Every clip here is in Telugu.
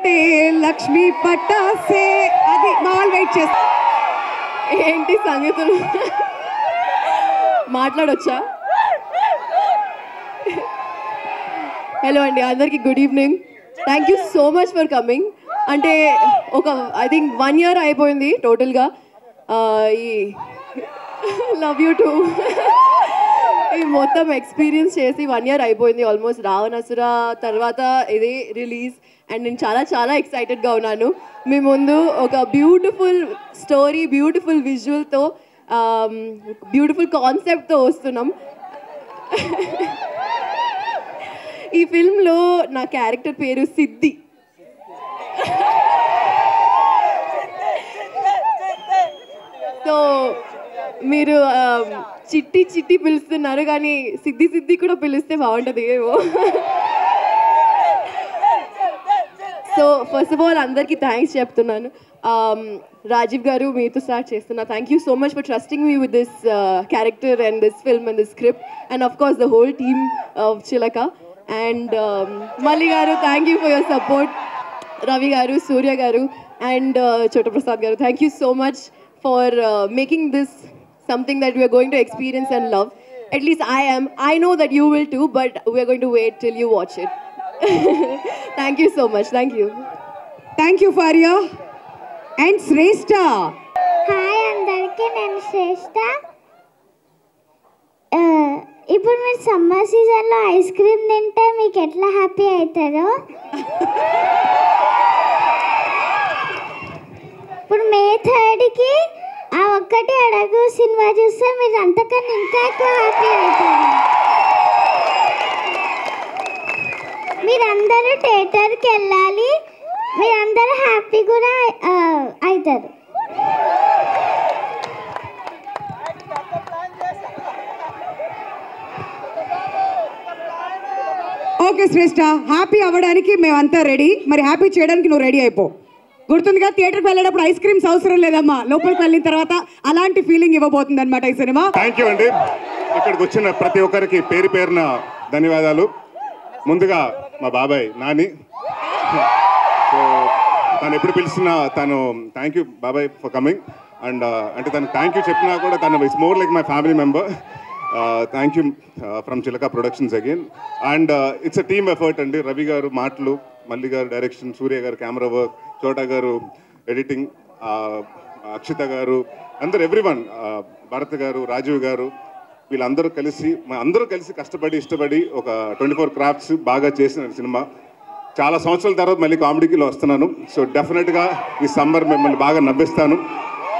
అంటే లక్ష్మీ పట్టాసే. అది మాల్ వెయిట్ చేస్తా. ఏంటి సంగతులు, మాట్లాడొచ్చా? హలో అండి, అందరికీ good evening. Thank you so much for coming. అంటే ఒక ఐ థింక్ 1 year అయిపోయింది టోటల్గా. ఈ లవ్ యూ టూ ఈ మొత్తం ఎక్స్పీరియన్స్ చేసి 1 year అయిపోయింది ఆల్మోస్ట్. రావణాసుర తర్వాత ఇది రిలీజ్ అండ్ నేను చాలా చాలా ఎక్సైటెడ్గా ఉన్నాను. మీ ముందు ఒక బ్యూటిఫుల్ స్టోరీ, బ్యూటిఫుల్ విజువల్తో, బ్యూటిఫుల్ కాన్సెప్ట్తో వస్తున్నాం. ఈ ఫిల్మ్లో నా క్యారెక్టర్ పేరు సిద్ధి. సో మీరు చిట్టి చిట్టి పిలుస్తున్నారు, కానీ సిద్ధి సిద్ధి కూడా పిలిస్తే బాగుంటుంది ఏమో. సో ఫస్ట్ ఆఫ్ ఆల్ అందరికీ థ్యాంక్స్ చెప్తున్నాను. రాజీవ్ గారు, మీతో స్టార్ట్ చేస్తున్నా. Thank you so much for trusting me with this character and this film and this script and of course the whole team of చిలక. అండ్ మల్లి గారు, thank you for your support. Ravi గారు, సూర్య గారు అండ్ చోట ప్రసాద్ గారు, thank you so much for making this something that we are going to experience and love. At least I am. I know that you will too, but we are going to wait till you watch it. Thank you so much. Thank you. Thank you, Faria. And Shrestha. Hi, andariki nenu Shrestha. ఇప్పుడు మీరు సమ్మర్ సీజన్లో ఐస్ క్రీమ్ తింటే మీకు ఎట్లా హ్యాపీ అవుతారో, ఇప్పుడు May 3కి ఆ ఒక్కటి అడగు సినిమా చూస్తే మీరు అంతకన్నా ఇంకా ఎక్కువ హ్యాపీ అవుతారు. మీరందరూ థియేటర్కి వెళ్ళాలి, మీరందరూ హ్యాపీ కూడా అవుతారు. ఓకే శ్రేష్ఠ, హ్యాపీ అవ్వడానికి మేమంతా రెడీ. మరి హ్యాపీ చేయడానికి నువ్వు రెడీ అయిపో. గుర్తుందిగా, థియేటర్కి వెళ్ళేటప్పుడు ఐస్ క్రీమ్స్ అవసరం లేదమ్మా. లోపలికి వెళ్ళిన తర్వాత అలాంటి ఫీలింగ్ ఇవ్వబోతుంది అనమాట ఈ సినిమా. థ్యాంక్ యూ అండి. ఇక్కడికి వచ్చిన ప్రతి ఒక్కరికి పేరు పేరున ధన్యవాదాలు. ముందుగా మా బాబాయ్ నాని. సో తను ఎప్పుడు పిలిచినా తను థ్యాంక్ యూ బాబాయ్ ఫర్ కమింగ్. అండ్ అంటే తను థ్యాంక్ యూ చెప్పినా కూడా తను it's more like my family member. Thank you from Chilaka productions again. And it's a team effort అండి. రవి గారు మాటలు, మల్లి గారు డైరెక్షన్, సూర్య గారు కెమెరా వర్క్, చోటా గారు ఎడిటింగ్, అక్షిత గారు, అందరు ఎవ్రీవన్, భరత్ గారు, రాజీవ్ గారు, వీళ్ళందరూ కలిసి అందరూ కలిసి కష్టపడి ఇష్టపడి ఒక 24 క్రాఫ్ట్స్ బాగా చేసిన సినిమా. చాలా సంవత్సరాల తర్వాత మళ్ళీ కామెడీలో వస్తున్నాను. సో డెఫినెట్గా ఈ సమ్మర్ మిమ్మల్ని బాగా నవ్విస్తాను.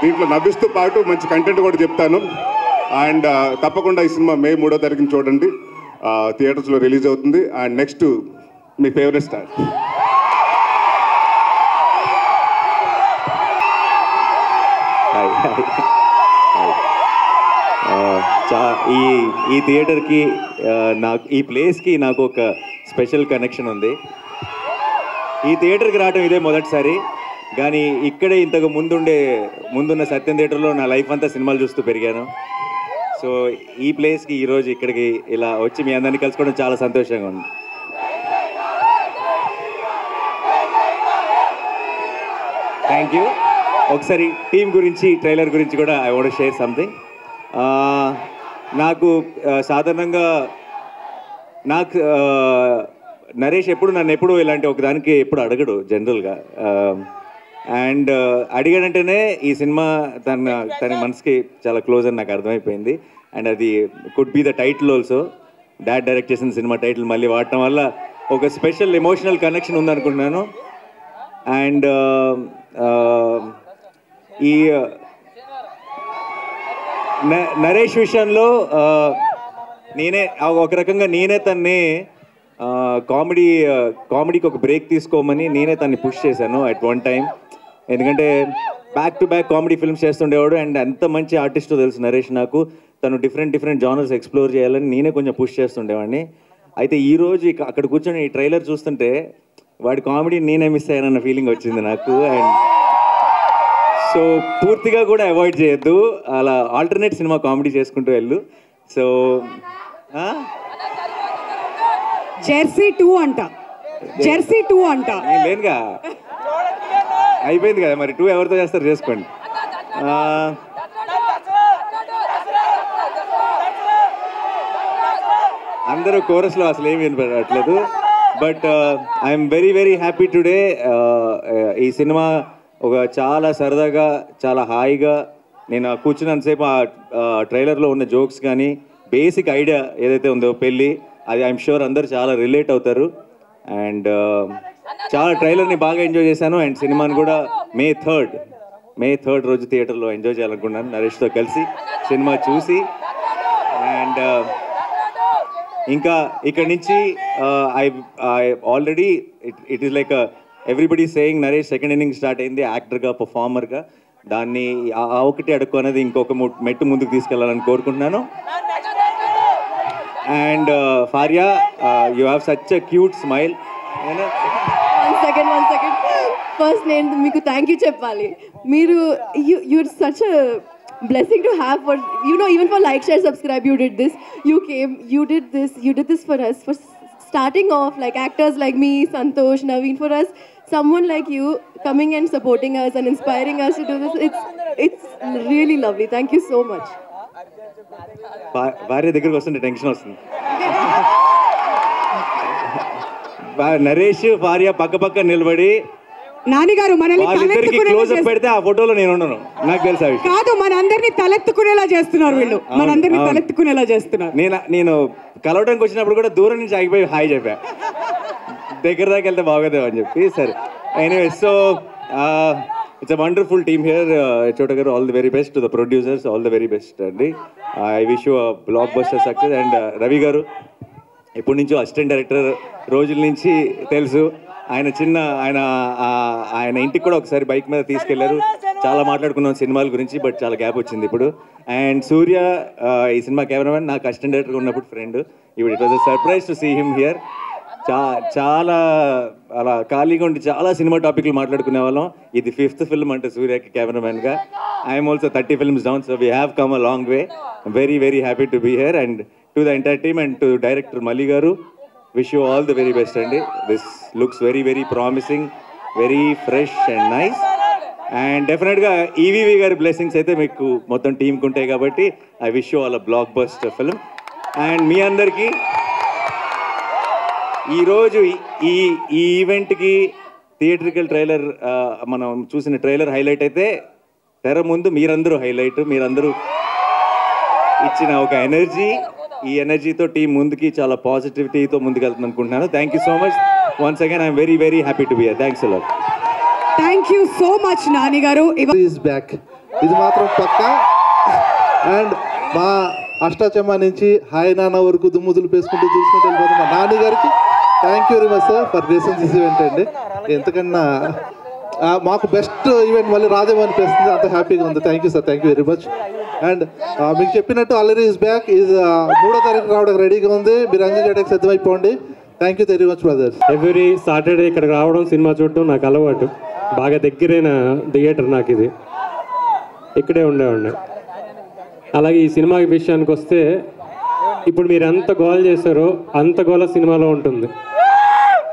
దీంట్లో నవ్విస్తూ పాటు మంచి కంటెంట్ కూడా చెప్తాను. అండ్ తప్పకుండా ఈ సినిమా May 3వ తారీఖున చూడండి, థియేటర్స్లో రిలీజ్ అవుతుంది. And next me favourite star. ఈ థియేటర్కి నాకు, ఈ ప్లేస్కి నాకు ఒక స్పెషల్ కనెక్షన్ ఉంది. ఈ థియేటర్కి రావడం ఇదే మొదటిసారి, కానీ ఇక్కడే ఇంతకు ముందున్న సత్యం థియేటర్లో నా లైఫ్ అంతా సినిమాలు చూస్తూ పెరిగాను. సో ఈ ప్లేస్కి ఈరోజు ఇక్కడికి ఇలా వచ్చి మీ అందరినీ కలుసుకోవడం చాలా సంతోషంగా ఉంది. Thank you. ఒకసారి టీం గురించి, ట్రైలర్ గురించి కూడా ఐ వాంట్ షేర్ సంథింగ్. నాకు సాధారణంగా నరేష్ నన్ను ఎప్పుడు ఇలాంటి ఒకదానికి ఎప్పుడు అడగడు జనరల్గా. అండ్ అడిగాడంటేనే ఈ సినిమా తన మనసుకి చాలా క్లోజ్ అని నాకు అర్థమైపోయింది. అండ్ అది could be the title also. Dad direct చేసిన సినిమా టైటిల్ మళ్ళీ వాడటం వల్ల ఒక స్పెషల్ ఎమోషనల్ కనెక్షన్ ఉందనుకుంటున్నాను. అండ్ ఈ నరేష్ విషయంలో ఒక రకంగా నేనే తన్ని కామెడీకి ఒక బ్రేక్ తీసుకోమని నేనే తన్ని పుష్ చేశాను అట్ వన్ టైం. ఎందుకంటే back to back comedy films చేస్తుండేవాడు. అండ్ ఎంత మంచి ఆర్టిస్టో తెలుసు నరేష్ నాకు. తను డిఫరెంట్ జానర్స్ ఎక్స్ప్లోర్ చేయాలని నేనే కొంచెం పుష్ చేస్తుండేవాడిని. అయితే ఈరోజు అక్కడ కూర్చొని ఈ ట్రైలర్ చూస్తుంటే వాడి కామెడీ నేనే మిస్ అయ్యానన్న ఫీలింగ్ వచ్చింది నాకు. అండ్ సో పూర్తిగా కూడా అవాయిడ్ చేయొద్దు, అలా ఆల్టర్నేట్ సినిమా కామెడీ చేసుకుంటూ వెళ్ళు. సో జెర్సీ 2 అంట. జెర్సీ 2 అంట. నేను లేనుగా, అయిపోయింది కదా మరి. 2 ఎవరితో చేస్తారు చేసుకోండి. అందరూ కోరస్లో అసలు ఏమి వినపడట్లేదు. But I'm very very happy today. ఈ సినిమా ఒక చాలా సరదాగా, చాలా హాయిగా, నేను కూర్చున్నంతసేపు ఆ ట్రైలర్లో ఉన్న జోక్స్ కానీ బేసిక్ ఐడియా ఏదైతే ఉందో పెళ్ళి, అది ఐఎమ్ షూర్ అందరూ చాలా రిలేట్ అవుతారు. అండ్ చాలా ట్రైలర్ని బాగా ఎంజాయ్ చేశాను. అండ్ సినిమాని కూడా మే 3rd రోజు థియేటర్లో ఎంజాయ్ చేయాలనుకున్నాను నరేష్తో కలిసి సినిమా చూసి. అండ్ ఇంకా ఇక్కడ నుంచి I already it is like everybody saying Naresh second inning start అయింది యాక్టర్గా, పర్ఫార్మర్గా. దాన్ని ఆ ఒకటి అడుక్కు అనేది ఇంకొక మెట్టు ముందుకు తీసుకెళ్లాలని కోరుకుంటున్నాను. And Faria, you have such a cute smile. One second first నేను మీకు థ్యాంక్ యూ చెప్పాలి. మీరు you're such a blessing to have for, you know, even for like, share, subscribe, you did this, you did this for us, for starting off, like actors like me, Santosh, Naveen, for us, someone like you coming and supporting us and inspiring us to do this, it's really lovely. Thank you so much. భార్య దగ్గరికి వస్తుంటే టెన్షన్ వస్తుంది. నరేష్ భార్య పక్క నిలబడి నానిగారు మనల్ని క్లోజ్ పెడితే ఆ ఫోటోలో నేను ఉన్నాను, నాకు తెలుసా కాదు. మనందరినీ తలెత్తుకునేలా చేస్తున్నారు వీళ్ళు, మనందరినీ తలెత్తుకునేలా చేస్తున్నారు. నేను కలవడానికి వచ్చినప్పుడు కూడా దూరం నుంచి ఆగిపోయి హాయ్ చెప్పా, దగ్గర దాకా వెళ్తే బాగోదేమో అని చెప్పి. సరే, anyway, so it's a wonderful team here. Chota గారు, all the very best. To the producers, all the very best అండి. I wish you blockbuster success. And Ravi గారు ఎప్పటి నుంచో అసిస్టెంట్ డైరెక్టర్ రోజుల నుంచి తెలుసు. ఆయన ఇంటికి కూడా ఒకసారి బైక్ మీద తీసుకెళ్లారు, చాలా మాట్లాడుకున్నాం సినిమాల గురించి. బట్ చాలా గ్యాప్ వచ్చింది ఇప్పుడు. అండ్ సూర్య, ఈ సినిమా కెమెరామెన్, నాకు అసిస్టెంట్ డైరెక్టర్ ఉన్నప్పుడు ఫ్రెండ్. ఇప్పుడు it was a surprise to see him here. చాలా అలా ఖాళీగా ఉండి చాలా సినిమా టాపిక్లు మాట్లాడుకునే వాళ్ళం. ఇది 5th ఫిల్మ్ అంటే సూర్యకి కెమెరామెన్గా. I'm also 30 films down, so we have come a long way. Very very happy to be here. And to the entire team and to director Malli గారు, wish you all the very best అండి. This looks very very promising, very fresh and nice. And definitely EVV గారి బ్లెస్సింగ్స్ అయితే మీకు మొత్తం టీంకి ఉంటాయి కాబట్టి I wish you all a blockbuster film. And మీ అందరికీ ఈరోజు ఈ ఈవెంట్కి థియేట్రికల్ ట్రైలర్, మనం చూసిన ట్రైలర్ హైలైట్ అయితే, తెర ముందు మీరందరూ హైలైట్. మీరందరూ ఇచ్చిన ఒక ఎనర్జీ, ఈ ఎనర్జీతో టీం ముందుకి చాలా పాజిటివిటీతో ముందుకెళ్తుంది అనుకుంటున్నాను. Thank you so much once again. I'm very very happy to be here. Thanks a lot. Thank you so much Nani గారు. ఈజ్ బ్యాక్, ఇది మాత్రం పక్కా. అండ్ మా అష్టాచమ్మ నుంచి హాయ్ నాన్న వరకు దుమ్ముదులు పేసుకుంటూ చూసుకుంటూ వెళ్ళిపోతుంది మా నాని గారికి. Thank you very much sir for gracing this event అండి. ఎంతకన్నా మాకు బెస్ట్ ఈవెంట్ మళ్ళీ రాదేమో అనిపిస్తుంది, అంత హ్యాపీగా ఉంది. Thank you sir, thank you very much. And మీకు చెప్పినట్టు అల్లరి ఈజ్ బ్యాక్, ఈజ్ 3వ తారీఖు రావడానికి రెడీగా ఉంది. మీరు ఎంజాయ్ చేయడానికి సిద్ధమైపోండి. Thank you very much brothers. Every Saturday ఇక్కడికి రావడం, సినిమా చూడటం నాకు అలవాటు. బాగా దగ్గరైన థియేటర్ నాకు ఇది, ఇక్కడే ఉండేవాడిని. అలాగే ఈ సినిమా విషయానికి వస్తే, ఇప్పుడు మీరు ఎంత గోల్ చేశారో అంత గోల సినిమాలో ఉంటుంది.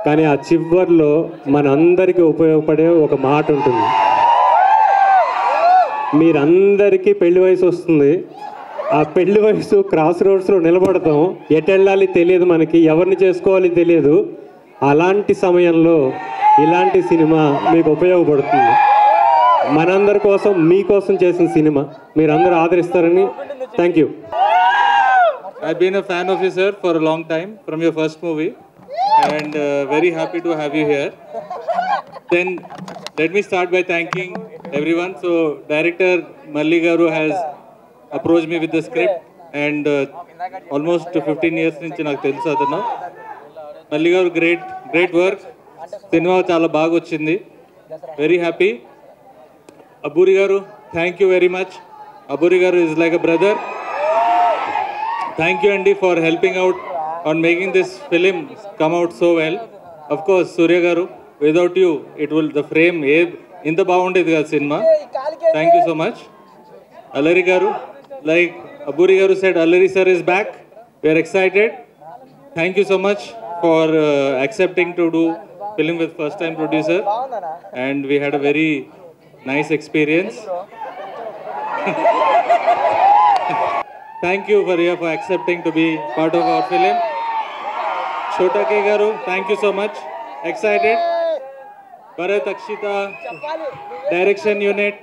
కానీ ఆ చివర్లో మనందరికీ ఉపయోగపడే ఒక మాట ఉంటుంది. మీరందరికీ పెళ్లి వయసు వస్తుంది. ఆ పెళ్లి వయసు క్రాస్ రోడ్స్లో నిలబడతాం, ఎటు వెళ్ళాలి తెలియదు, మనకి ఎవరిని చేసుకోవాలి తెలియదు. అలాంటి సమయంలో ఇలాంటి సినిమా మీకు ఉపయోగపడుతుంది. మనందరి కోసం, మీకోసం చేసిన సినిమా మీరందరూ ఆదరిస్తారని. Thank you. I've been a fan of you, sir, for a long time, from your first movie, and very happy to have you here. Then let me start by thanking everyone. So director Malli Garu has approached me with the script, and almost 15 years nunchi naaku telusu atanu. Malli Garu, great work. Cinema chaala baga vachindi. Very happy. Aburi Garu, thank you very much. Aburi Garu is like a brother. Thank you Andy for helping out on making this film come out so well. Of course, Surya Garu, without you, the frame inta baagundedi kada cinema. Thank you so much. Allari Garu, like Aburi Garu said, Allari sir is back. We are excited. Thank you so much for accepting to do film with first time producer, and we had a very nice experience. Thank you Faria for accepting to be part of our film. Chota K Garu, thank you so much. Excited. Bharat, Akshita, direction unit,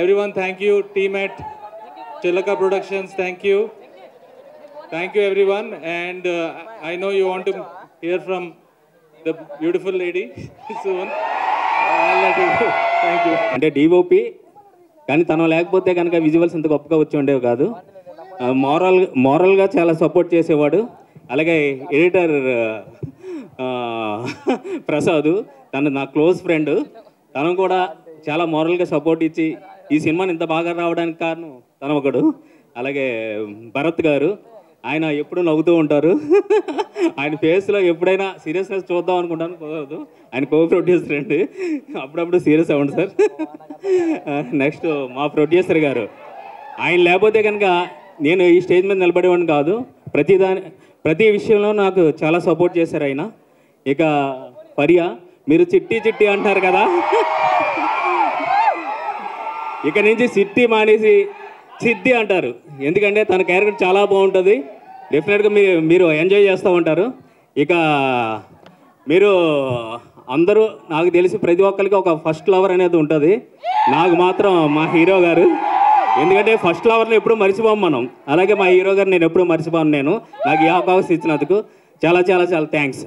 everyone thank you. Team at Chilaka Productions, thank you. Thank you everyone, and I know you want to hear from the beautiful lady soon. I'll let you go. Thank you. అంటే డిఓపి కానీ తను లేకపోతే కనుక విజువల్స్ ఇంత గొప్పగా వచ్చి ఉండేవి కాదు. మోరల్గా చాలా సపోర్ట్ చేసేవాడు. అలాగే ఎడిటర్ ప్రసాద్, తను నా క్లోజ్ ఫ్రెండ్, తను కూడా చాలా మోరల్గా సపోర్ట్ ఇచ్చి ఈ సినిమాని ఇంత బాగా రావడానికి కారణం తను ఒకడు. అలాగే భరత్ గారు, ఆయన ఎప్పుడు నవ్వుతూ ఉంటారు. ఆయన ఫేస్లో ఎప్పుడైనా సీరియస్నెస్ చూద్దాం అనుకుంటాను, కుదరదు. ఆయన కో ప్రొడ్యూసర్ అండి, అప్పుడప్పుడు సీరియస్ అవ్వండి సార్. నెక్స్ట్ మా ప్రొడ్యూసర్ గారు, ఆయన లేకపోతే కనుక నేను ఈ స్టేజ్ మీద నిలబడేవాడిని కాదు. ప్రతి విషయంలో నాకు చాలా సపోర్ట్ చేశారు ఆయన. ఇక ఫరియా, మీరు చిట్టి చిట్టి అంటారు కదా, ఇక నుంచి సిట్టి మానేసి సిద్ధి అంటారు. ఎందుకంటే తన క్యారెక్టర్ చాలా బాగుంటుంది. డెఫినెట్గా మీరు ఎంజాయ్ చేస్తూ ఉంటారు. ఇక మీరు అందరూ, నాకు తెలిసి ప్రతి ఒక్కరికి ఒక ఫస్ట్ లవర్ అనేది ఉంటుంది. నాకు మాత్రం మా హీరో గారు. ఎందుకంటే ఫస్ట్ లవర్ని ఎప్పుడు మర్చిపోం మనం. అలాగే మా హీరో గారు నేను ఎప్పుడు మర్చిపోను. నాకు ఈ అవకాశం ఇచ్చినందుకు చాలా చాలా చాలా థ్యాంక్స్.